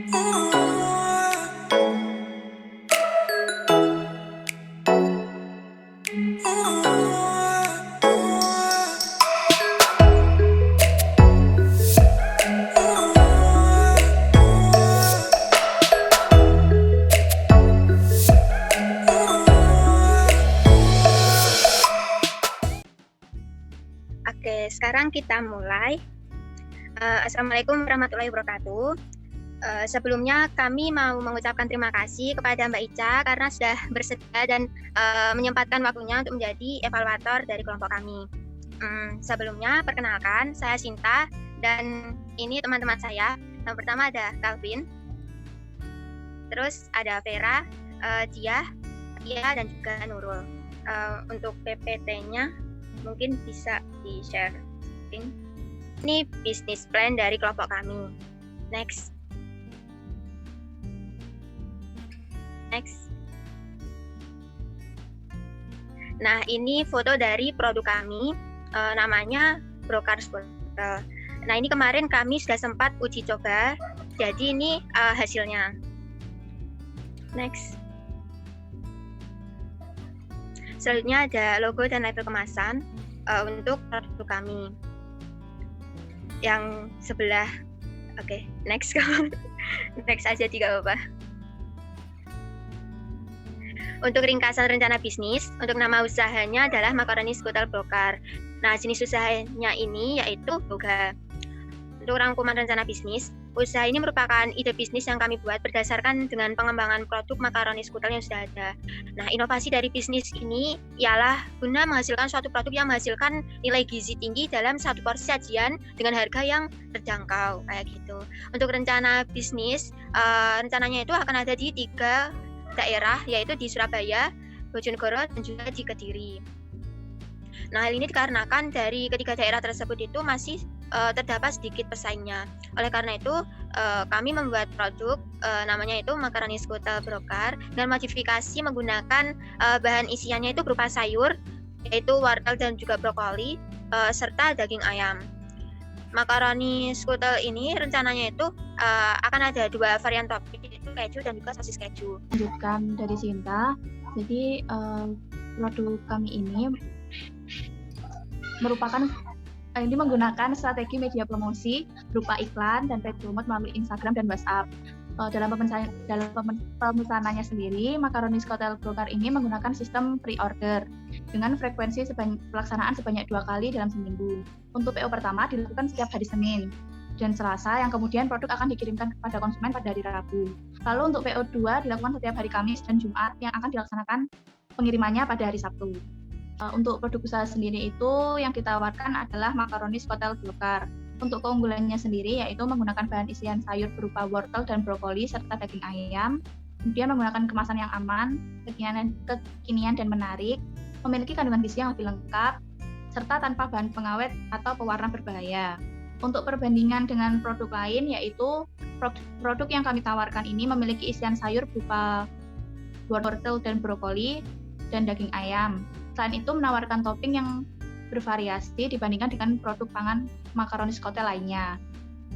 Oke, sekarang kita mulai. Assalamualaikum warahmatullahi wabarakatuh. Sebelumnya kami mau mengucapkan terima kasih kepada Mbak Ica karena sudah bersedia dan menyempatkan waktunya untuk menjadi evaluator dari kelompok kami. Sebelumnya, perkenalkan, saya Sinta dan ini teman-teman saya. Yang pertama ada Calvin, terus ada Vera, Dia, dan juga Nurul. Untuk PPT-nya mungkin bisa di-share. Ini bisnis plan dari kelompok kami. Next. Nah, ini foto dari produk kami, namanya Brokers Portal. Nah, ini kemarin kami sudah sempat uji coba, jadi ini hasilnya. Next. Selanjutnya ada logo dan label kemasan untuk produk kami. Yang sebelah, oke, next. Next aja tidak apa-apa. Untuk ringkasan rencana bisnis, untuk nama usahanya adalah Macaroni Skutel Broker. Nah, jenis usahanya ini yaitu boga. Untuk rangkuman rencana bisnis, usaha ini merupakan ide bisnis yang kami buat berdasarkan dengan pengembangan produk makaroni skutel yang sudah ada. Nah, inovasi dari bisnis ini ialah guna menghasilkan suatu produk yang menghasilkan nilai gizi tinggi dalam satu porsi sajian dengan harga yang terjangkau, kayak gitu. Untuk rencana bisnis, rencananya itu akan ada di 3 daerah, yaitu di Surabaya, Bojonegoro, dan juga di Kediri. Nah, hal ini dikarenakan dari ketiga daerah tersebut itu masih terdapat sedikit pesaingnya. Oleh karena itu, kami membuat produk namanya itu Macaroni Skutel Broker dengan modifikasi menggunakan bahan isiannya itu berupa sayur, yaitu wortel dan juga brokoli, serta daging ayam. Macaroni Skutel ini rencananya itu akan ada 2 varian topping, yaitu keju dan juga sosis keju. Lanjutkan dari Sinta, jadi produk kami ini menggunakan strategi media promosi berupa iklan dan paid promote melalui Instagram dan WhatsApp. Dalam pemesanannya sendiri, Macaroni Skutel Broker ini menggunakan sistem pre-order dengan frekuensi pelaksanaan sebanyak 2 kali dalam seminggu. Untuk PO pertama dilakukan setiap hari Senin dan Selasa, yang kemudian produk akan dikirimkan kepada konsumen pada hari Rabu. Lalu untuk PO 2 dilakukan setiap hari Kamis dan Jumat, yang akan dilaksanakan pengirimannya pada hari Sabtu. Untuk produk usaha sendiri itu yang kita tawarkan adalah Macaroni Skutel Broker. Untuk keunggulannya sendiri yaitu menggunakan bahan isian sayur berupa wortel dan brokoli serta daging ayam, kemudian menggunakan kemasan yang aman, kekinian dan menarik, memiliki kandungan gizi yang lebih lengkap, serta tanpa bahan pengawet atau pewarna berbahaya. Untuk perbandingan dengan produk lain yaitu produk yang kami tawarkan ini memiliki isian sayur berupa wortel dan brokoli dan daging ayam. Selain itu menawarkan topping yang bervariasi dibandingkan dengan produk pangan Macaroni Skutel lainnya.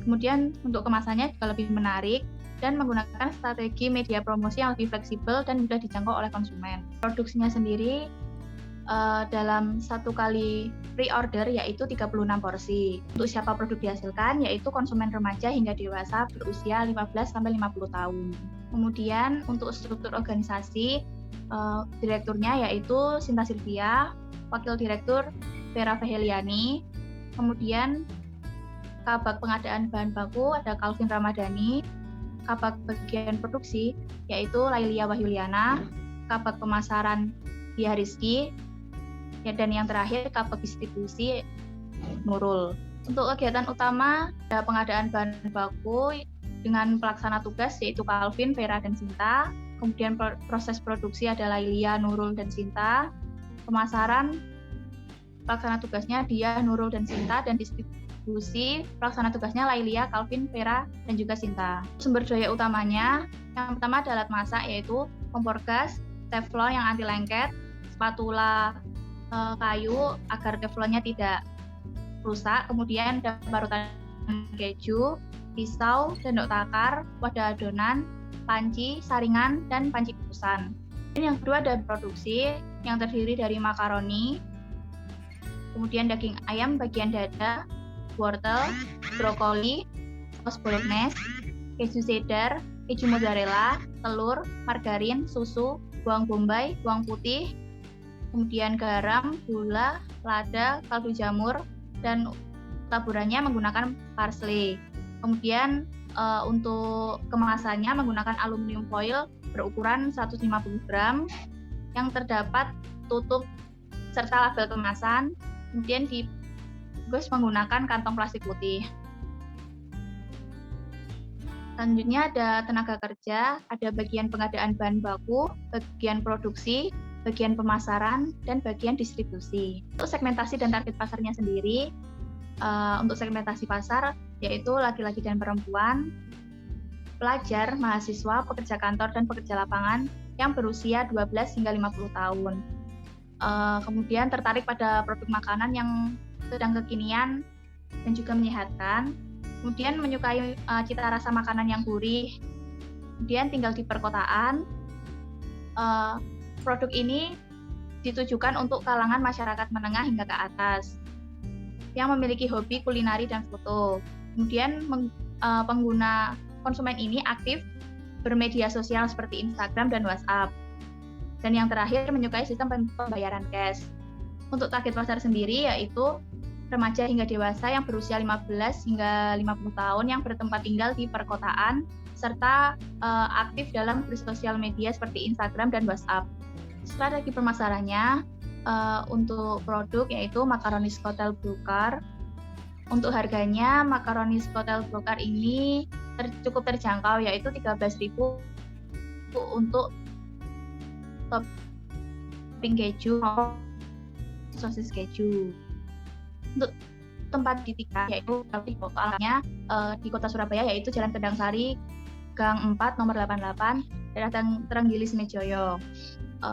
Kemudian untuk kemasannya juga lebih menarik dan menggunakan strategi media promosi yang lebih fleksibel dan mudah dijangkau oleh konsumen. Produksinya sendiri dalam 1 kali pre-order yaitu 36 porsi. Untuk siapa produk dihasilkan yaitu konsumen remaja hingga dewasa berusia 15-50 tahun. Kemudian untuk struktur organisasi, direkturnya yaitu Sinta Silvia, wakil direktur Vera Veheliani, kemudian kabag pengadaan bahan baku ada Calvin Ramadhani, kabag bagian produksi yaitu Lailia Wahyuliana, kabag pemasaran Dia Rizky, dan yang terakhir kabag distribusi Nurul. Untuk kegiatan utama ada pengadaan bahan baku dengan pelaksana tugas yaitu Calvin, Vera, dan Sinta. Kemudian proses produksi ada Lailia, Nurul, dan Sinta. Pemasaran pelaksana tugasnya Dia, Nurul, dan Sinta, dan distribusi pelaksana tugasnya Lailia, Calvin, Vera, dan juga Sinta. Sumber daya utamanya yang pertama ada alat masak yaitu kompor gas, teflon yang anti lengket, spatula kayu agar teflonnya tidak rusak, kemudian ada parutan keju, pisau, sendok takar, wadah adonan, panci, saringan, dan panci kukusan. Dan yang kedua ada produksi yang terdiri dari makaroni, kemudian daging ayam bagian dada, wortel, brokoli, saus bolognese, keju cheddar, keju mozzarella, telur, margarin, susu, bawang bombay, bawang putih, kemudian garam, gula, lada, kaldu jamur, dan taburannya menggunakan parsley. Kemudian untuk kemasannya menggunakan aluminium foil berukuran 150 gram yang terdapat tutup serta label kemasan, kemudian dibungkus menggunakan kantong plastik putih. Selanjutnya ada tenaga kerja, ada bagian pengadaan bahan baku, bagian produksi, bagian pemasaran, dan bagian distribusi. Untuk segmentasi dan target pasarnya sendiri, untuk segmentasi pasar yaitu laki-laki dan perempuan, pelajar, mahasiswa, pekerja kantor, dan pekerja lapangan yang berusia 12 hingga 50 tahun. Kemudian tertarik pada produk makanan yang sedang kekinian dan juga menyehatkan. Kemudian menyukai cita rasa makanan yang gurih. Kemudian tinggal di perkotaan. Produk ini ditujukan untuk kalangan masyarakat menengah hingga ke atas yang memiliki hobi kulinari dan foto. Kemudian pengguna konsumen ini aktif bermedia sosial seperti Instagram dan WhatsApp. Dan yang terakhir menyukai sistem pembayaran cash. Untuk target pasar sendiri yaitu remaja hingga dewasa yang berusia 15 hingga 50 tahun yang bertempat tinggal di perkotaan serta aktif dalam bersosial media seperti Instagram dan WhatsApp. Strategi pemasarannya untuk produk yaitu makaroni Skotel Brokar. Untuk harganya makaroni Skotel Brokar ini cukup terjangkau yaitu 13.000 untuk topping keju maupun sosis keju. Untuk tempat di tingkat yaitu di lokalnya di Kota Surabaya yaitu Jalan Kendang Sari, Gang 4 nomor 88, daerah Trenggilis Mejoyo.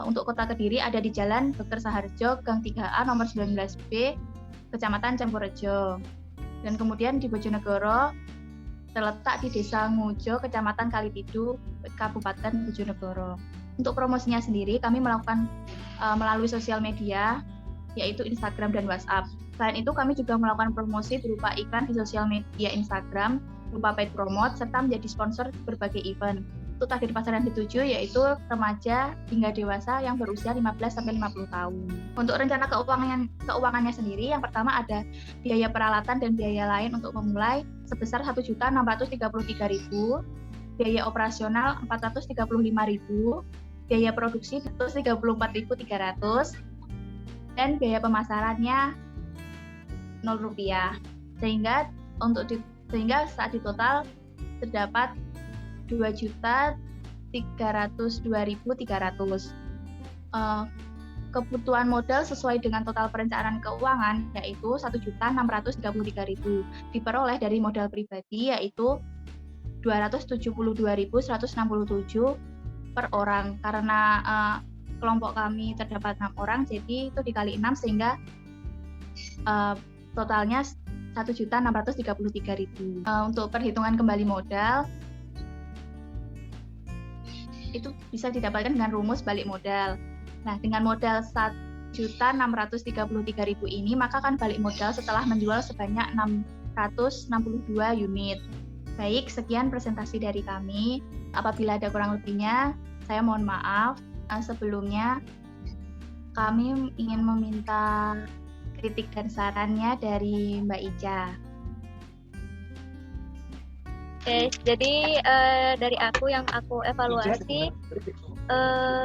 Untuk Kota Kediri ada di Jalan Dr. Saharjo, Gang 3A nomor 19B, Kecamatan Campurejo. Dan kemudian di Bojonegoro terletak di Desa Ngujo, Kecamatan Kalitidu, Kabupaten Bojonegoro. Untuk promosinya sendiri kami melakukan melalui sosial media yaitu Instagram dan WhatsApp. Selain itu kami juga melakukan promosi berupa iklan di sosial media Instagram, berupa paid promote serta menjadi sponsor berbagai event. Untuk target pasar yang dituju yaitu remaja hingga dewasa yang berusia 15 sampai 50 tahun. Untuk rencana keuangannya sendiri, yang pertama ada biaya peralatan dan biaya lain untuk memulai sebesar Rp1.633.000, biaya operasional Rp435.000, biaya produksi Rp34.300, dan biaya pemasarannya Rp0. Sehingga saat di total terdapat Rp2.302.300. Kebutuhan modal sesuai dengan total perencanaan keuangan yaitu Rp1.633.000. Diperoleh dari modal pribadi yaitu Rp272.167 per orang. Karena kelompok kami terdapat 6 orang, jadi itu dikali 6 sehingga totalnya Rp1.633.000. Untuk perhitungan kembali modal itu bisa didapatkan dengan rumus balik modal. Nah, dengan modal Rp1.633.000 ini, maka kan balik modal setelah menjual sebanyak 662 unit. Baik, sekian presentasi dari kami. Apabila ada kurang lebihnya, saya mohon maaf. Sebelumnya, kami ingin meminta kritik dan sarannya dari Mbak Ica. Oke, jadi dari aku yang aku evaluasi,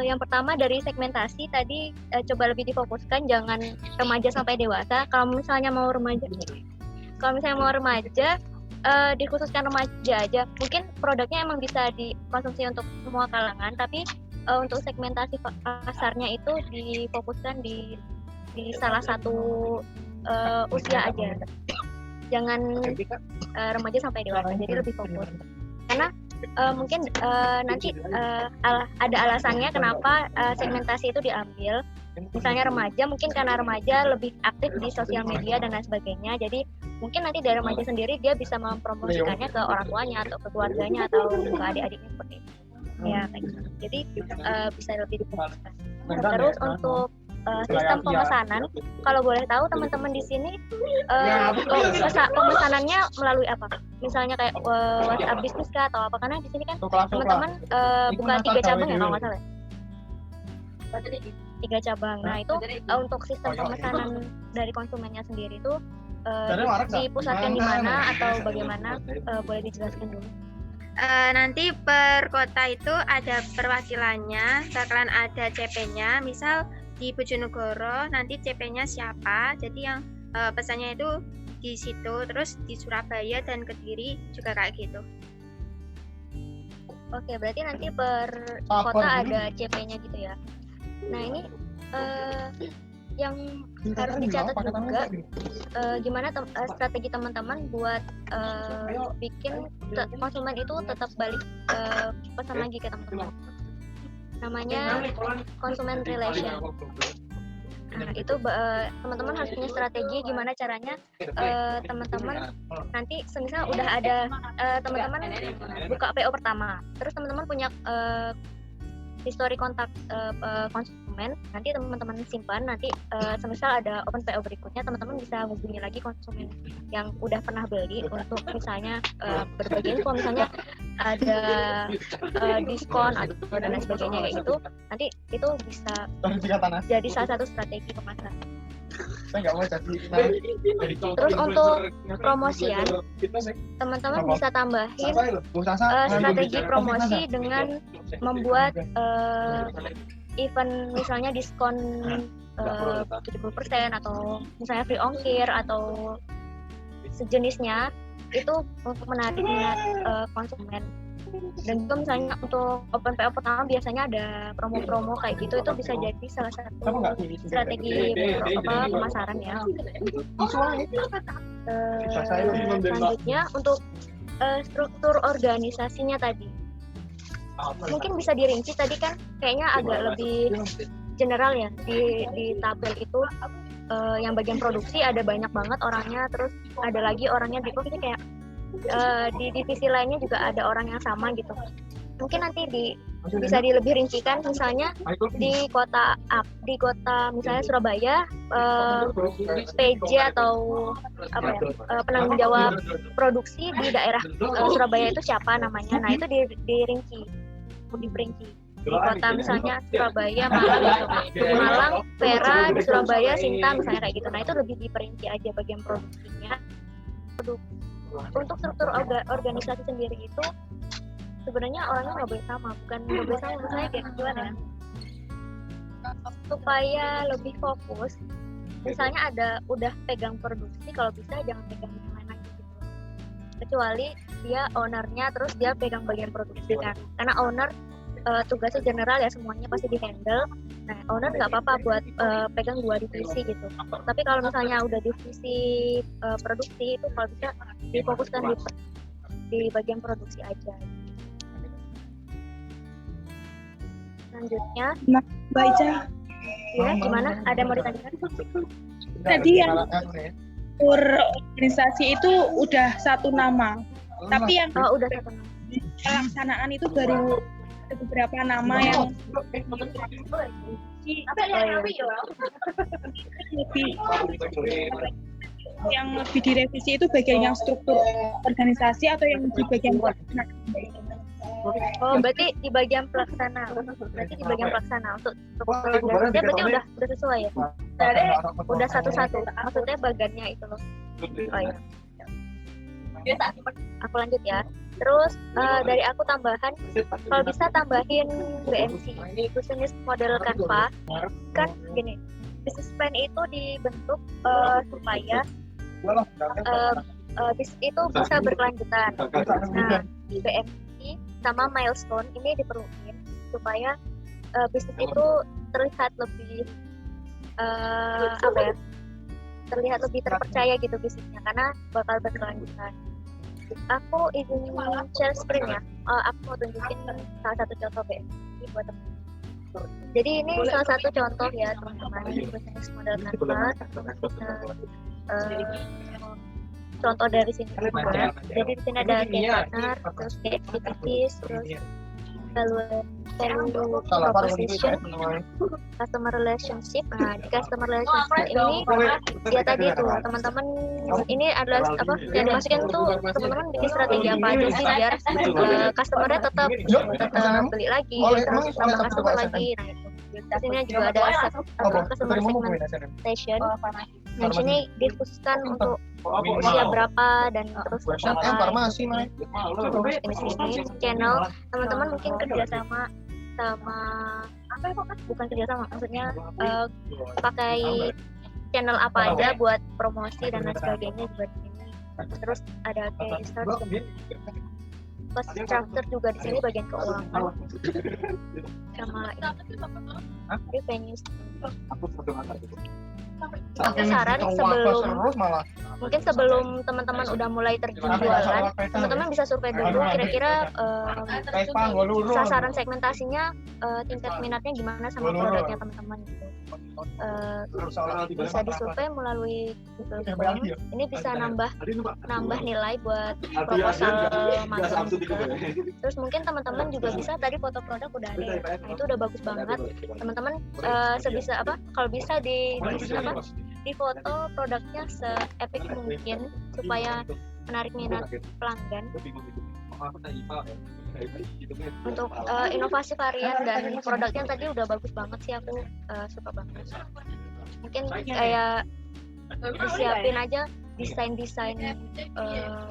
yang pertama dari segmentasi tadi coba lebih difokuskan jangan remaja sampai dewasa. Kalau misalnya mau remaja, dikhususkan remaja aja. Mungkin produknya emang bisa dikonsumsi untuk semua kalangan, tapi untuk segmentasi pasarnya itu difokuskan di salah satu usia aja. Jangan remaja sampai dewasa, jadi lebih fokus. Karena mungkin nanti ada alasannya kenapa segmentasi itu diambil. Misalnya remaja, mungkin karena remaja lebih aktif di sosial media dan lain sebagainya, jadi mungkin nanti dari remaja sendiri dia bisa mempromosikannya ke orang tuanya atau ke keluarganya atau ke adik-adiknya seperti itu. Ya, kayak gitu. Jadi bisa lebih difokuskan. Terus untuk sistem pemesanan, kalau boleh tahu teman-teman di sini pemesanannya melalui apa? Misalnya kayak WhatsApp bisnis kah atau apa? Karena di sini kan teman-teman buka 3 cabang ya kalau nggak salah. 3 cabang. Nah itu untuk sistem pemesanan dari konsumennya sendiri itu dipusatkan di mana atau bagaimana? Boleh dijelaskan dulu. Nanti per kota itu ada perwakilannya, bakalan ada CP-nya. Misal di Bojonegoro nanti CP-nya siapa, jadi yang pesannya itu di situ. Terus di Surabaya dan Kediri juga kayak gitu. Oke, berarti nanti per kota ada CP-nya gitu ya. Nah ini yang harus dicatat juga gimana strategi teman-teman buat bikin konsumen itu tetap balik pesan lagi ke teman-teman. Namanya konsumen relation. Nah itu teman-teman harus punya strategi gimana caranya teman-teman nanti semisal udah ada teman-teman buka PO pertama, terus teman-teman punya histori kontak konsumen, nanti teman-teman simpan, nanti semisal ada open PO berikutnya teman-teman bisa hubungi lagi konsumen yang udah pernah beli untuk misalnya berbagi info, misalnya ada diskon atau dan lain sebagainya kayak gitu. Nanti itu bisa jadi salah satu strategi pemasaran. Terus untuk promosian, teman-teman bisa tambahin strategi promosi dengan membuat event misalnya diskon 70% atau misalnya free ongkir atau sejenisnya, itu untuk menarik minat konsumen. Dan juga misalnya untuk open PO pertama biasanya ada promo-promo kayak gitu, itu bisa jadi salah satu strategi pemasaran ya. Selanjutnya untuk struktur organisasinya tadi, mungkin bisa dirinci. Tadi kan kayaknya agak lebih general ya di tabel itu. Yang bagian produksi ada banyak banget orangnya, terus ada lagi orangnya di kayak di divisi lainnya juga ada orang yang sama gitu. Mungkin nanti bisa lebih rincikan, misalnya di kota misalnya Surabaya, PJ atau penanggung jawab produksi di daerah Surabaya itu siapa namanya. Nah itu diperinci di kota misalnya Surabaya, Malang gitu. Malang, Vera, di Surabaya, Sinta misalnya kayak gitu. Nah itu lebih diperinci aja bagian produksinya. Untuk struktur organisasi sendiri itu sebenarnya orangnya nggak boleh sama, misalnya kayak gimana ya, supaya lebih fokus. Misalnya udah pegang produksi, kalau bisa jangan pegang yang lain lagi gitu, kecuali dia ownernya, terus dia pegang bagian produksi kan, karena owner tugasnya general ya, semuanya pasti di handle. Nah owner nggak apa-apa buat pegang 2 divisi gitu, tapi kalau misalnya udah divisi produksi itu kalau bisa difokuskan di bagian produksi aja. Selanjutnya Mbak Ica, ya gimana, ada mau ditanyakan? tadi yang organisasi itu udah 1 nama, tapi yang Udah satu. pelaksanaan itu baru ada beberapa nama yang lebih direvisi. Itu bagian yang struktur organisasi atau yang di bagian pelaksanaan? Berarti di bagian pelaksana. Untuk organisasinya berarti udah sesuai ya. Udah satu-satu. Maksudnya bagannya itu loh. Oh iya. Aku lanjut ya. Terus dari aku tambahan, kalau bisa tambahin BMC, Business Model Canva. Kan gini, business plan itu dibentuk supaya bisnis itu bisa berkelanjutan. Nah, BMC sama milestone ini diperlukan supaya bisnis itu terlihat lebih terlihat lebih terpercaya gitu bisnisnya, karena bakal berkelanjutan. Aku izin share screen ya. Aku mau tunjukin salah satu contoh BMC buat teman-teman. Jadi ini salah satu contoh ya teman-teman, business model Canva. contoh dari sini juga. Jadi di sini ada partner, terus activities, terus value proposition, customer relationship. Nah, di customer relationship ini ya tadi tuh teman-teman, ini adalah apa yang dimasukin tuh teman-teman bikin strategi apa aja sih biar customer-nya tetap beli lagi, terus tambah customer lagi. Nah, itu. Di sini juga ada customer segmentation. Nah, di sini dikhususkan untuk usia berapa dan terus apa jenis channel. Teman-teman mungkin kerjasama sama bukan kerjasama, maksudnya pakai channel apa aja buat promosi dan lain sebagainya juga di sini. Terus ada kayak cost structure juga di sini, bagian keuangan sama revenue. Aku saran sebelum teman-teman udah mulai terjun jualan, teman-teman bisa survei dulu kira-kira sasaran segmentasinya, tingkat minatnya gimana sama produknya teman-teman gitu. Bisa disurvei melalui Google Form. Ini bisa nambah nilai buat proposal magang juga. Terus mungkin teman-teman juga bisa, tadi foto produk udah ada ya. Nah, itu udah bagus banget. Teman-teman sebisa kalau bisa di foto produknya se-epic mungkin supaya menarik minat pelanggan. Untuk inovasi varian dan produknya tadi udah bagus banget sih, aku suka banget. Mungkin kayak disiapin aja desain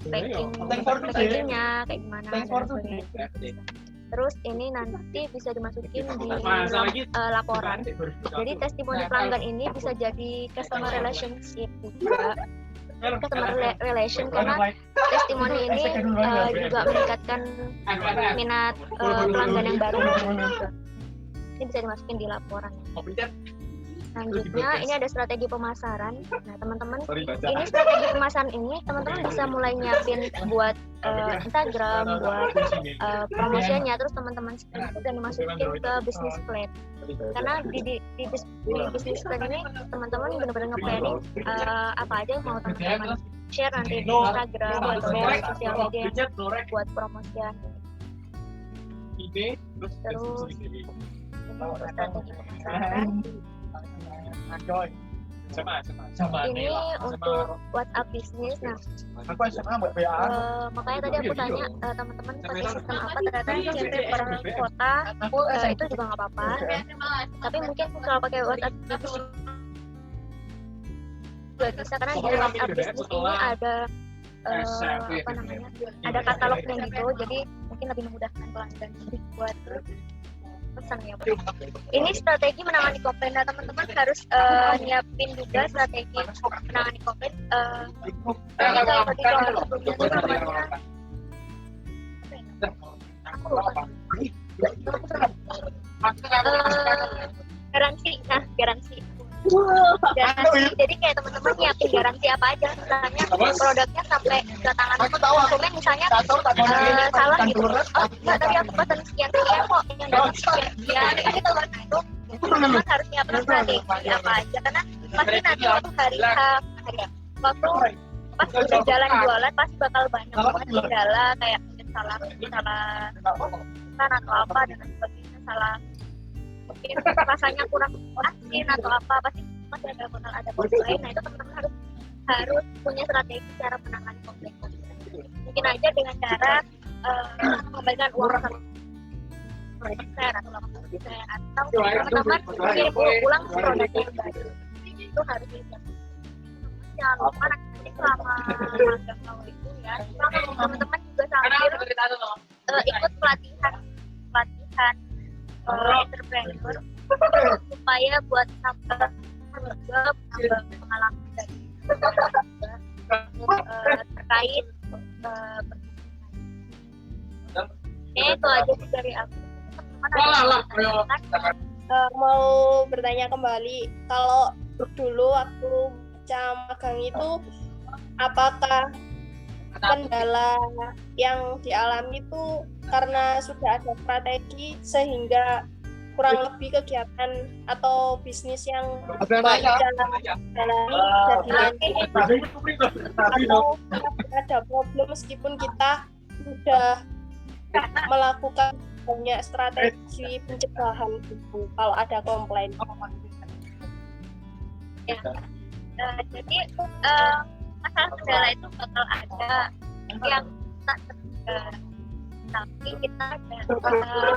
packagingnya kayak gimana dan sebagainya. Terus ini nanti bisa dimasukin di laporan. Jadi testimoni pelanggan ini bisa jadi customer relationship juga. Customer relation, karena testimoni ini juga meningkatkan minat pelanggan yang baru juga. Ini bisa dimasukin di laporan. Selanjutnya ini ada strategi pemasaran. Nah, teman-teman, ini strategi pemasaran ini teman-teman bisa mulai nyiapin buat Instagram, buat promosinya, terus teman-teman dan dimasukin ke business plan. Karena di business plan ini teman-teman benar-benar nge-planning apa aja yang mau teman-teman share nanti di Instagram atau di sosial media buat promosian. Terus ini strategi pemasaran. Ini untuk WhatsApp bisnis. Nah, makanya tadi aku tanya teman-teman pakai sistem apa, ternyata CP per kota itu juga nggak apa-apa. Tapi mungkin kalau pakai WhatsApp bisnis juga bisa, karena di WhatsApp bisnis ini ada ada katalognya gitu, jadi mungkin lebih memudahkan pelanggan buat pesan ya. Ini strategi menangani komplain. Nah, teman-teman harus nyiapin juga strategi menangani komplain. Garansi. Jadi kayak teman-teman nyiapin garansi apa aja, misalnya produknya sampai kedatangan konsumen, misalnya salah gitu, oh enggak, tadi aku pesan sekian kok yang dapat sekian, itu teman-teman harus nyiapin strategi apa aja, karena pasti nanti waktu hari waktu pas udah jalan jualan pasti bakal banyak banget kendala, kayak mungkin salah atau apa dan sebagainya, salah mungkin rasanya kurang asin atau apa, pasti masih ada komplain. Nah, itu teman-teman harus punya strategi cara menangani komplain. Mungkin aja dengan cara mengembalikan uang atau 80% atau teman-teman kirim ulang produknya kembali. Itu harus dilihat. Jangan lupa nanti selama magang awal itu ya, teman-teman juga sambil ikut pelatihan entrepreneur supaya buat nambah pengalaman dari terkait itu aja sih dari aku. Mau bertanya kembali, kalau dulu waktu magang itu apakah kendala yang dialami itu karena sudah ada strategi sehingga kurang lebih kegiatan atau bisnis yang Mbak jalani bisa dilanjut atau ada problem meskipun kita sudah melakukan banyak strategi pencegahan gitu kalau ada komplain. Ya. Jadi masalah kendala itu bakal ada yang tak terduga, tapi kita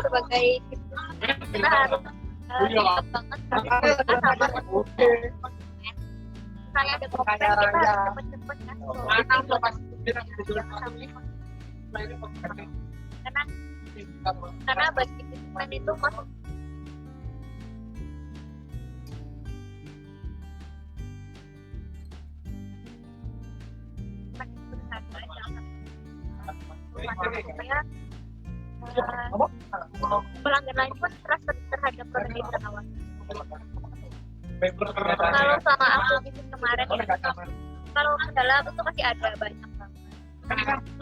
sebagai kita harus siap banget sama saya ada komplain kita harus cepet-cepet karena bagi konsumen itu masuk supaya pelanggan lain pun terasa terhadap produk yang ditawarkan. Kalau sama aku bisnis kemarin ya, kalau kendala itu masih ada banyak banget.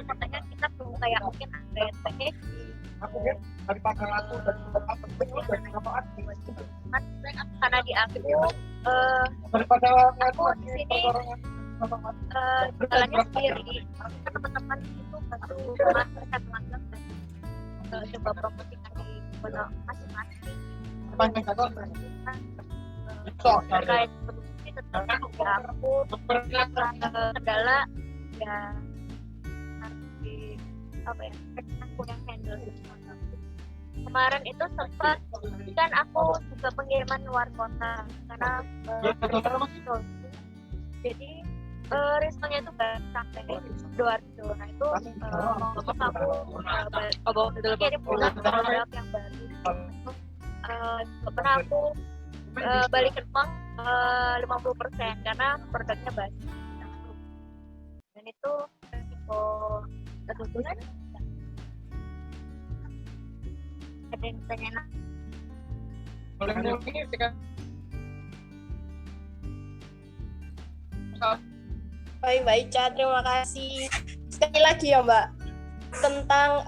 Katanya kita perlu kayak mungkin upgrade packaging, karena di aku di sini jalannya sendiri, teman-teman itu baru masak coba promosikan di kota masing-masing. Terkait produksi tetap ya aku kendala ya harus di apa ya aku yang handle. Kemarin itu sempat kan aku juga pengiriman luar kota karena jadi responnya itu baru sampai Sidoarjo. Nah itu aku kirim pulang produk yang baru. Pernah aku balikin uang 50% karena produknya basi. Dan itu risiko ketutupan. Ada yang tanya Baik Mbak Ica, terima kasih. Sekali lagi ya Mbak, tentang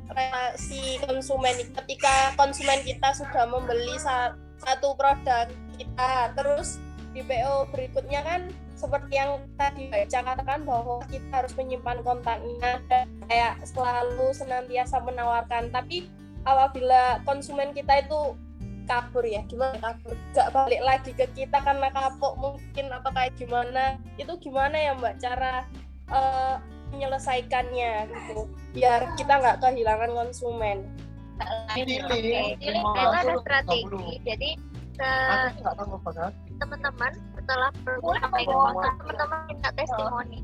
relasi konsumen. Ketika konsumen kita sudah membeli satu produk kita, terus di PO berikutnya kan seperti yang tadi Mbak Ica katakan bahwa kita harus menyimpan kontaknya dan kayak selalu senantiasa menawarkan. Tapi apabila konsumen kita itu kabur ya, gimana kabur, gak balik lagi ke kita karena kapok mungkin atau kayak gimana, itu gimana ya Mbak cara menyelesaikannya gitu biar kita nggak kehilangan konsumen? Jadi itu ada strategi. Jadi teman-teman setelah sampai ke kontak, teman-teman minta testimoni.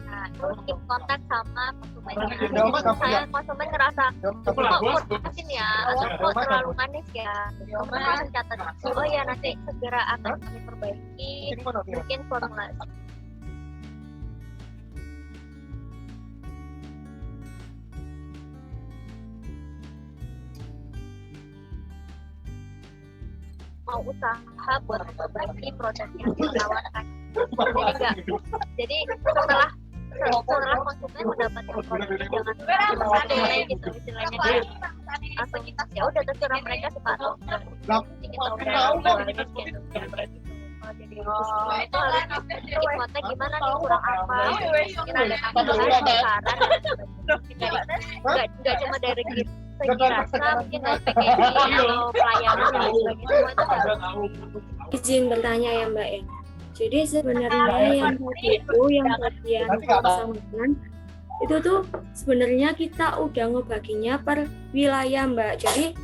Nah, terus keep kontak sama konsumennya. Misalnya konsumen ngerasa kok food asin ya, atau kok terlalu manis ya, teman langsung catat. Oh ya nanti segera akan kami perbaiki, mungkin formulasi. Mau usaha buat memperbaiki produk yang ditawarkan. Jadi setelah konsumen mendapatkan produknya jangan ada gitu istilahnya dia atau ya udah terserah mereka suka atau kita udah gitu. Jadi itu harus kontak gimana nih kurang apa, mungkin ada tambahan saran nggak cuma dari segi rasa, mungkin dari packaging atau pelayanan dan sebagainya, semua itu harus. Izin bertanya ya Mbak ya. Jadi sebenarnya yang tadi itu yang bagian kesamaan itu tuh sebenarnya kita udah ngebaginya per wilayah Mbak. Jadi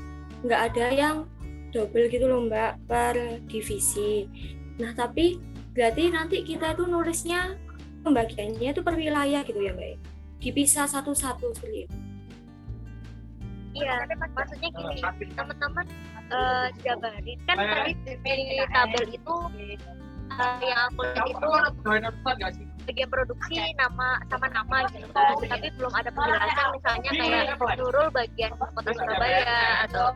nggak ada yang double gitu loh Mbak per divisi. Nah tapi berarti nanti kita itu nulisnya pembagiannya itu per wilayah gitu ya Mbak. Dipisah satu-satu seperti itu. Iya, maksudnya gini, teman-teman jabarin kan tadi di tabel itu yang aku lihat itu bagian produksi nama sama nama gitu kan, tapi belum ada penjelasan misalnya kayak Nurul bagian kota Surabaya atau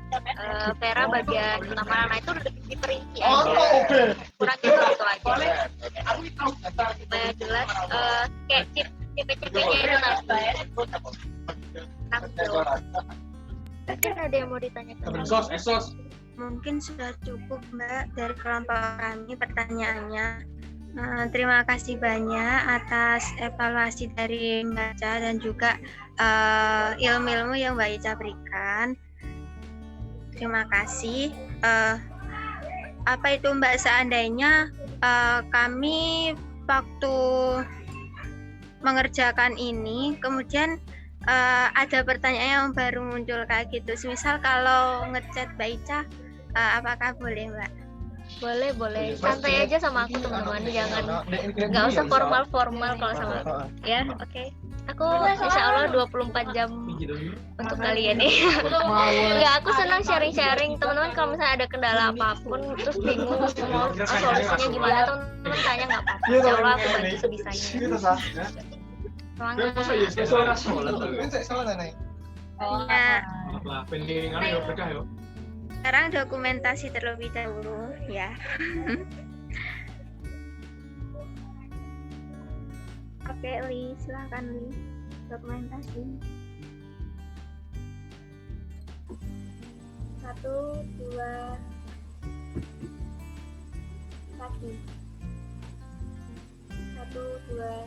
Vera bagian mana itu udah diperinci aja, kurang gitu aja supaya jelas kayak CP-CP-nya itu tadi. Mungkin ada ada yang mau ditanyakan? Mungkin sudah cukup Mbak dari kelompok kami pertanyaannya. Terima kasih banyak atas evaluasi dari Mbak Ica dan juga ilmu-ilmu yang Mbak Ica berikan. Terima kasih. Apa itu Mbak, seandainya kami waktu mengerjakan ini kemudian ada pertanyaan yang baru muncul kayak gitu. Misal kalau ngechat Mbak Ica, apakah boleh Mbak? Boleh. Santai aja sama aku teman-teman, nggak usah formal kalau sama aku. Ya, oke. Aku insya Allah 24 jam untuk kalian nih. Nggak, aku senang sharing-sharing. Teman-teman kalau misalnya ada kendala apapun, terus bingung mau solusinya gimana, teman-teman tanya nggak apa-apa. Insya Allah aku bantu sebisanya. Semangat. Ya. Sekarang dokumentasi terlebih dahulu ya. Oke, Li, silakan Li. Dokumentasi. 1, 2 kaki. 1, 2.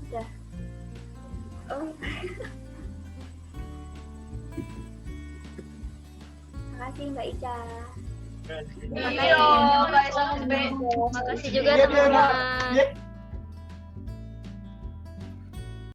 Udah. Oh. Makasih Mbak Ica. Makasih juga teman-teman.